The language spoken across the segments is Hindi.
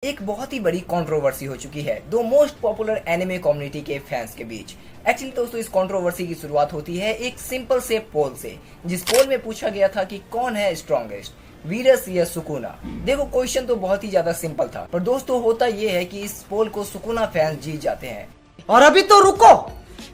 एक बहुत ही बड़ी कंट्रोवर्सी हो चुकी है दो मोस्ट पॉपुलर एनिमे कम्युनिटी के फैंस के बीच। एक्चुअली दोस्तों, इस कंट्रोवर्सी की शुरुआत होती है एक सिंपल से पोल से, जिस पोल में पूछा गया था कि कौन है स्ट्रॉन्गेस्ट, वीरस या सुकुना। देखो, क्वेश्चन तो बहुत ही ज्यादा सिंपल था, पर दोस्तों होता ये है कि इस पोल को सुकुना फैंस जीत जाते हैं। और अभी तो रुको,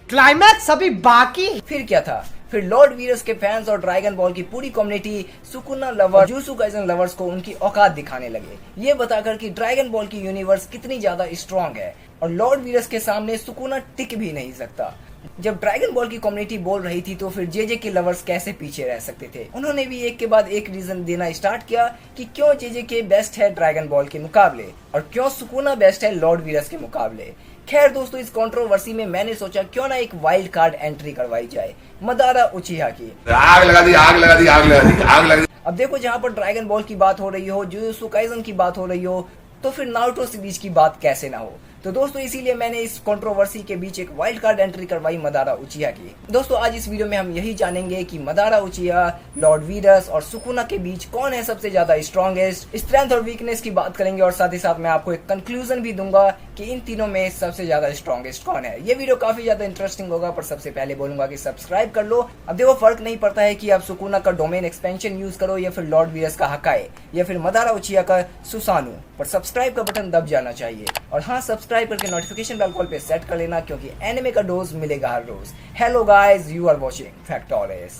क्लाइमैक्स अभी बाकी। फिर क्या था, फिर लॉर्ड वीरस के फैंस और ड्रैगन बॉल की पूरी community Sukuna lover, Jujutsu Kaisen lovers को उनकी औकात दिखाने लगे, ये बताकर कि ड्रैगन बॉल की यूनिवर्स कितनी ज्यादा स्ट्रांग है और लॉर्ड वीरस के सामने सुकुना टिक भी नहीं सकता। जब ड्रैगन बॉल की कम्युनिटी बोल रही थी तो फिर जेजे के लवर्स कैसे पीछे रह सकते थे। उन्होंने भी एक के बाद एक रीजन देना स्टार्ट किया कि क्यों जेजे के बेस्ट है ड्रैगन बॉल के मुकाबले और क्यों सुकुना बेस्ट है लॉर्ड वीरस के मुकाबले। खैर दोस्तों, इस कंट्रोवर्सी में मैंने सोचा क्यों ना एक वाइल्ड कार्ड एंट्री करवाई जाए मदारा उचिहा की। आग लगा दी, आग लगा दी, आग लगा दी, आग लगा दी। अब देखो, जहाँ पर ड्रैगन बॉल की बात हो रही हो, जुजुत्सु काइसेन की बात हो रही हो, तो फिर नारुतो सीरीज की बात कैसे ना हो। तो दोस्तों, इसीलिए मैंने इस कंट्रोवर्सी के बीच एक वाइल्ड कार्ड एंट्री करवाई मदारा उचिहा की। दोस्तों, आज इस वीडियो में हम यही जानेंगे कि मदारा उचिहा, लॉर्ड वीरस और सुकुना के बीच कौन है सबसे ज्यादा स्ट्रॉन्गेस्ट। स्ट्रेंथ और वीकनेस की बात करेंगे और साथ ही साथ मैं आपको एक कंक्लूजन भी दूंगा कि इन तीनों में सबसे ज्यादा स्ट्रॉन्गेस्ट कौन है। ये वीडियो काफी ज्यादा इंटरेस्टिंग होगा, पर सबसे पहले बोलूंगा कि सब्सक्राइब कर लो। अब देखो, फर्क नहीं पड़ता है कि आप सुकुना का डोमेन एक्सपेंशन यूज करो या फिर लॉर्ड वीरस का हकाए या फिर मदारा उचिहा का सुसानु, पर सब्सक्राइब का बटन दब जाना चाहिए। और हाँ, सब्सक्राइब करके नोटिफिकेशन बेल कॉल पे सेट कर लेना, क्योंकि एनिमे का डोज मिलेगा हर रोज। Hello guys, you are watching Factorious.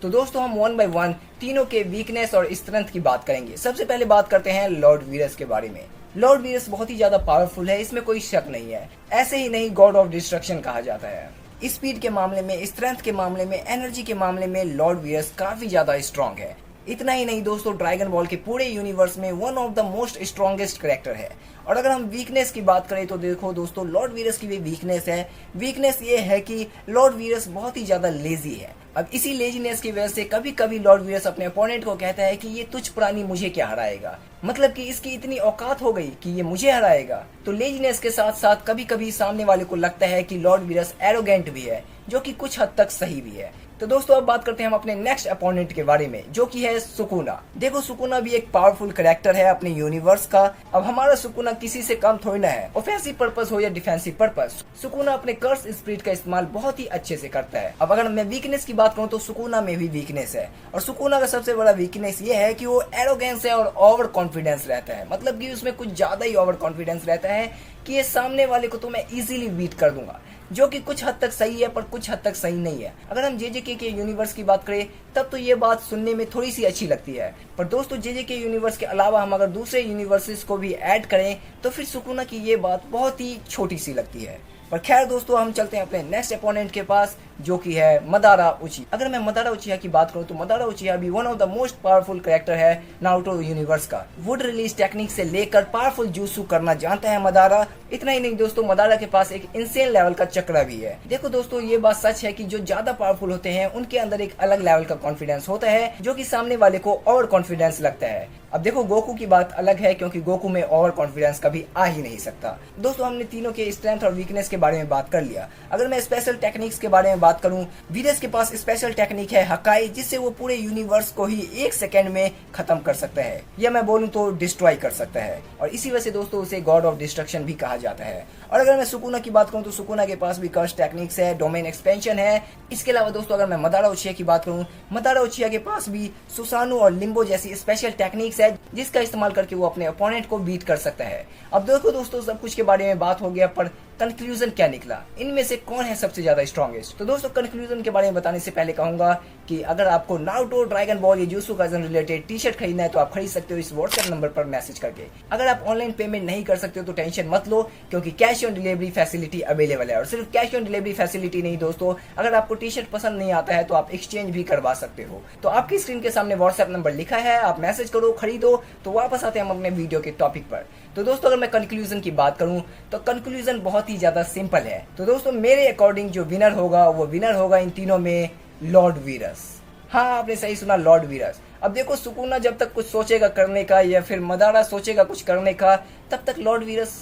तो दोस्तों, हम वन बाय वन तीनों के वीकनेस और स्ट्रेंथ की बात करेंगे। सबसे पहले बात करते हैं लॉर्ड वीरस के बारे में। लॉर्ड वीरस बहुत ही ज्यादा पावरफुल है, इसमें कोई शक नहीं है। ऐसे ही नहीं, गॉड ऑफ डिस्ट्रक्शन कहा जाता है। स्पीड के मामले में, स्ट्रेंथ के मामले में, एनर्जी के मामले में लॉर्ड वीरस काफी ज्यादा स्ट्रांग है। इतना ही नहीं दोस्तों, ड्रैगन बॉल के पूरे यूनिवर्स में one of the most strongest character है। और अगर हम वीकनेस की बात करें तो देखो दोस्तों, लॉर्ड वीरस की भी वीकनेस है। वीकनेस ये है कि लॉर्ड वीरस बहुत ही ज्यादा लेजी है। अब इसी लेजीनेस की वजह से कभी कभी लॉर्ड वीरस अपने अपोनेंट को कहता है कि ये तुच्छ प्राणी मुझे क्या हराएगा, मतलब कि इसकी इतनी औकात हो गई कि ये मुझे हराएगा। तो लेजीनेस के साथ साथ कभी कभी सामने वाले को लगता है कि लॉर्ड वीरस एरोगेंट भी है, जो कि कुछ हद तक सही भी है। तो दोस्तों, अब बात करते हैं हम अपने नेक्स्ट अपोनेंट के बारे में, जो कि है सुकुना। देखो, सुकुना भी एक पावरफुल कैरेक्टर है अपने यूनिवर्स का। अब हमारा सुकुना किसी से कम थोड़ी ना है, ऑफेंसिव पर्पस हो या डिफेंसिव पर्पस। सुकुना अपने कर्स स्पिरिट का इस्तेमाल बहुत ही अच्छे से करता है। अब अगर मैं वीकनेस की बात करूं तो सुकुना में भी वीकनेस है, और सुकुना का सबसे बड़ा वीकनेस ये है कि वो एरोगेंस है और ओवर कॉन्फिडेंस रहता है। मतलब कि उसमें कुछ ज्यादा ही ओवर कॉन्फिडेंस रहता है कि ये सामने वाले को तो मैं इजीली बीट कर दूंगा, जो कि कुछ हद तक सही है पर कुछ हद तक सही नहीं है। अगर हम जेजेके के यूनिवर्स की बात करें तब तो ये बात सुनने में थोड़ी सी अच्छी लगती है, पर दोस्तों जेजेके यूनिवर्स के अलावा हम अगर दूसरे यूनिवर्सेस को भी ऐड करें तो फिर सुकुना की ये बात बहुत ही छोटी सी लगती है। पर खैर दोस्तों, हम चलते हैं अपने नेक्स्ट अपोनेंट के पास, जो कि है मदारा उचिहा। अगर मैं मदारा उचिहा की बात करूं तो मदारा उचिहा भी one of the most powerful character है नारुतो यूनिवर्स का। वुड रिलीज टेक्निक से लेकर पावरफुल जुत्सु करना जानता है मदारा। इतना ही नहीं दोस्तों, मदारा के पास एक इंसेन लेवल का चक्र भी है। देखो दोस्तों, ये बात सच है कि जो ज्यादा पावरफुल होते हैं उनके अंदर एक अलग लेवल का कॉन्फिडेंस होता है, जो कि सामने वाले को ओवर कॉन्फिडेंस लगता है। अब देखो, गोकू की बात अलग है, क्योंकि गोकू में ओवर कॉन्फिडेंस कभी आ ही नहीं सकता। दोस्तों, हमने तीनों के स्ट्रेंथ और वीकनेस के बारे में बात कर लिया। अगर मैं स्पेशल टेक्निक्स के बारे में बात करूं, वीरस के पास स्पेशल टेक्निक है हकाई, जिससे वो पूरे यूनिवर्स को ही 1 सेकंड में खत्म कर सकता है, या मैं बोलूं तो डिस्ट्रॉय कर सकता है। और इसी वजह से दोस्तों उसे गॉड ऑफ डिस्ट्रक्शन भी कहा जाता है। और अगर मैं सुकुना की बात करूं तो सुकुना के पास भी कर्स टेक्निक्स है, डोमेन एक्सपेंशन है। इसके अलावा दोस्तों, अगर मैं मदारा उचिहा की बात करूं, मदारा उचिहा के पास भी सुसानु और लिम्बो जैसी स्पेशल टेक्निक्स है, जिसका इस्तेमाल करके वो अपने अपोनेंट को बीट कर सकता है। अब देखो दोस्तों, सब कुछ के बारे में बात हो गया, पर कंक्लूजन क्या निकला, इनमें से कौन है सबसे ज्यादा स्ट्रॉन्गेस्ट। तो दोस्तों, कंक्लूजन के बारे में बताने से पहले कहूंगा कि अगर आपको नारुतो, ड्रैगन बॉल या jutsu Kaisen related T shirt खरीदना है तो आप खरीद सकते हो इस व्हाट्सएप नंबर पर मैसेज करके। अगर आप ऑनलाइन पेमेंट नहीं कर सकते हो तो टेंशन मत लो, क्योंकि cash on delivery facility available है। और सिर्फ कैश ऑन डिलीवरी फैसिलिटी नहीं दोस्तों, अगर आपको टी शर्ट पसंद नहीं आता है तो आप एक्सचेंज भी करवा सकते हो। तो आपकी स्क्रीन के सामने व्हाट्सएप नंबर लिखा है, आप मैसेज करो, खरीदो। तो वापस आते हैं हम अपने वीडियो के टॉपिक पर। तो दोस्तों, अगर मैं कंक्लूजन की बात करूं तो कंक्लूजन बहुत ही ज्यादा सिंपल है। तो दोस्तों, मेरे अकॉर्डिंग जो विनर होगा वो विनर होगा इन तीनों में लॉर्ड वीरस। हाँ, आपने सही सुना, लॉर्ड वीरस। अब देखो, सुकुना जब तक कुछ सोचेगा करने का या फिर मदारा सोचेगा कुछ करने का, तब तक लॉर्ड वीरस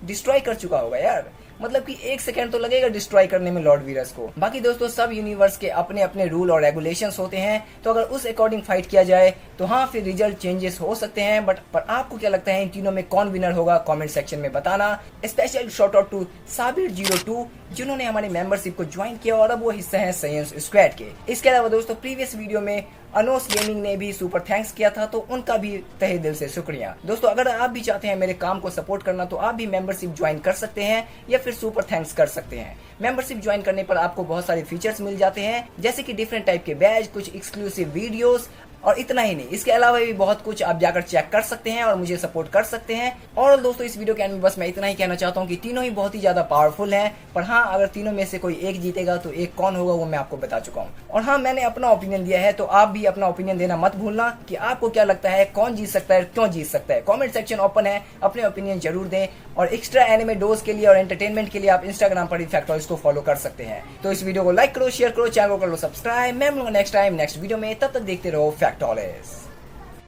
डिस्ट्रॉय कर चुका होगा यार। मतलब कि 1 सेकंड तो लगेगा डिस्ट्रॉय करने में लॉर्ड वीरस को। बाकी दोस्तों सब यूनिवर्स के अपने अपने रूल और रेगुलेशंस होते हैं, तो अगर उस अकॉर्डिंग फाइट किया जाए तो हाँ फिर रिजल्ट चेंजेस हो सकते हैं। बट पर आपको क्या लगता है इन तीनों में कौन विनर होगा, कमेंट सेक्शन में बताना। स्पेशल शॉट आउट टू साबिर02 जिन्होंने हमारी मेंबरशिप को ज्वाइन किया और अब वो हिस्सा है साइंस स्क्वाड के। इसके अलावा दोस्तों प्रीवियस वीडियो में अनोस गेमिंग ने भी सुपर थैंक्स किया था, तो उनका भी तहे दिल से शुक्रिया। दोस्तों अगर आप भी चाहते हैं मेरे काम को सपोर्ट करना तो आप भी मेंबरशिप ज्वाइन कर सकते हैं या फिर सुपर थैंक्स कर सकते हैं। मेंबरशिप ज्वाइन करने पर आपको बहुत सारे फीचर्स मिल जाते हैं, जैसे कि डिफरेंट टाइप के बैज, कुछ एक्सक्लूसिव वीडियोस और इतना ही नहीं, इसके अलावा भी बहुत कुछ आप जाकर चेक कर सकते हैं और मुझे सपोर्ट कर सकते हैं। और दोस्तों इस वीडियो के एंड में बस मैं इतना ही कहना चाहता हूँ कि तीनों ही बहुत ही ज्यादा पावरफुल हैं, पर हाँ अगर तीनों में से कोई एक जीतेगा तो एक कौन होगा वो मैं आपको बता चुका हूँ। और हाँ मैंने अपना ओपिनियन दिया है, तो आप भी अपना ओपिनियन देना मत भूलना कि आपको क्या लगता है कौन जीत सकता है, क्यों जीत सकता है। कॉमेंट सेक्शन ओपन है, अपने ओपिनियन जरूर दें। और एक्स्ट्रा एनिमे डोज के लिए और एंटरटेनमेंट के लिए आप इंस्टाग्राम पर फैक्टॉइज को फॉलो कर सकते हैं। तो इस वीडियो को लाइक करो, शेयर करो, चैनल को कर लो सब्सक्राइब। मैं मिलूंगा नेक्स्ट टाइम नेक्स्ट वीडियो में, तब तक देखते रहो फैक्टॉइज।